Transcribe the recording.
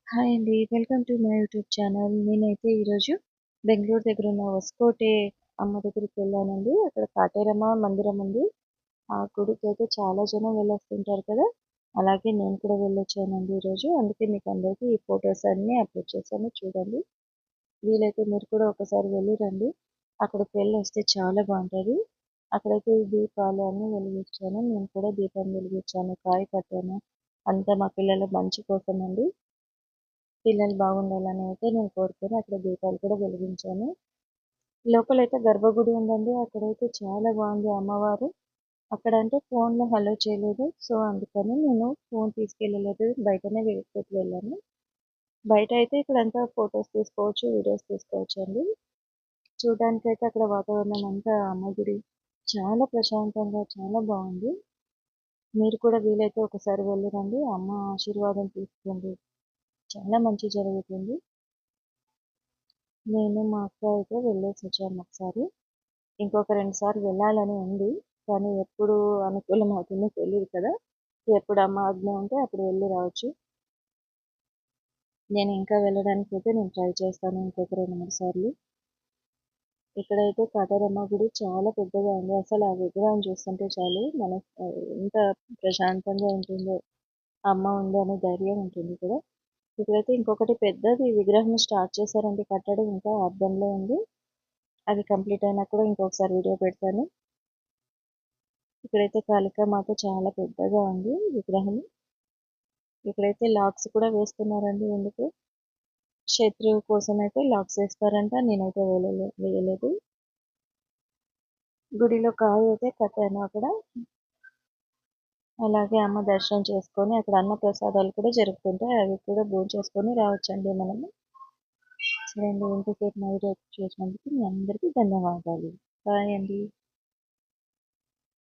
Hi అండి. Welcome to my YouTube channel. నేనైతే ఈరోజు బెంగుళూరు దగ్గర ఉన్న హొసకోటె అమ్మ దగ్గరికి వెళ్ళానండి. అక్కడ కాటేరమ్మ మందిరం ఉంది. ఆ గుడికైతే చాలా జనం వెళ్ళొస్తుంటారు కదా! అలాగే నేను కూడా వెళ్ళొచ్చానండి ఈరోజు. అందుకే మీకు అందరికీ ఈ ఫోటోస్ అన్నీ అప్‌లోడ్ చేశాను చూడండి. వీలైతే మీరు కూడా ఒకసారి వెళ్ళి రండి. అక్కడికి వెళ్ళొస్తే చాలా బావుంటది. అక్కడైతే ఈ దీపాలు అన్నీ వెలిగించాను. నేను కూడా దీపం వెలిగించాను, కాయ కట్టాను. అంతా మా పిల్లల మంచి కోసమండి. పిల్లలు బాగుండాలని అయితే నేను కోరుకొని అక్కడ దీపాలు కూడా వెలిగించాను. లోపలైతే గర్భగుడి ఉందండి. అక్కడైతే చాలా బాగుంది అమ్మవారు. అక్కడ అంటే ఫోన్‌లో అలో చేయలేదు. సో, అందుకని నేను ఫోన్ తీసుకెళ్ళలేదు. బయటనే పెట్టి వెళ్ళాను. బయట అయితే ఇక్కడంతా ఫోటోస్ తీసుకోవచ్చు, వీడియోస్ తీసుకోవచ్చండి. చూడ్డానికైతే అక్కడ వాతావరణం అంతా అమ్మ గుడి చాలా ప్రశాంతంగా చాలా బాగుంది. మీరు కూడా వీలైతే ఒకసారి వెళ్ళి రండి. అమ్మ ఆశీర్వాదం తీసుకోండి. చాలా మంచి జరుగుతుంది. నేను మా అక్క అయితే వెళ్ళేసొచ్చాము ఒకసారి. ఇంకొక 2 సార్లు వెళ్ళాలని ఉంది. కానీ ఎప్పుడు అనుకూలం అవుతుందో తెలీదు కదా! ఎప్పుడు అమ్మ ఆజ్ఞ ఉంటే అప్పుడు వెళ్లి రావచ్చు. నేను ఇంకా వెళ్ళడానికైతే నేను ట్రై చేస్తాను ఇంకొక 2, 3 సార్లు. ఇక్కడైతే కాటేరమ్మ గుడి చాలా పెద్దగా ఉంది. అసలు ఆ విగ్రహం చూస్తుంటే చాలు ఎంత ప్రశాంతంగా ఉంటుందో. అమ్మ ఉంది అనే ధైర్యం ఉంటుంది కదా! ఇక్కడైతే ఇంకొకటి పెద్దది విగ్రహం స్టార్ట్ చేశారండి కట్టడం ఇంకా అర్ధంలో ఉంది. అది కంప్లీట్ అయినాక కూడా ఇంకొకసారి వీడియో పెడతాను. ఇక్కడైతే కాళికామాత చాలా పెద్దగా ఉంది విగ్రహం. ఇక్కడైతే లాక్స్ కూడా వేస్తున్నారండి ఎందుకు? శత్రువు కోసమైతే లాక్స్ వేస్తారంట. నేనైతే వేయలేదు. గుడిలో కాయ అయితే కట్టాను అక్కడ. అలాగే అమ్మ దర్శనం చేసుకొని అక్కడ అన్నప్రసాదాలు కూడా జరుగుతుంటాయి. అవి కూడా భోంచేసుకొని రావచ్చండి మనము. సరే అండి. ఇంతసేపు నా వీడియో చూసినందుకు మీ అందరికీ ధన్యవాదాలు. బాయ్ అండి.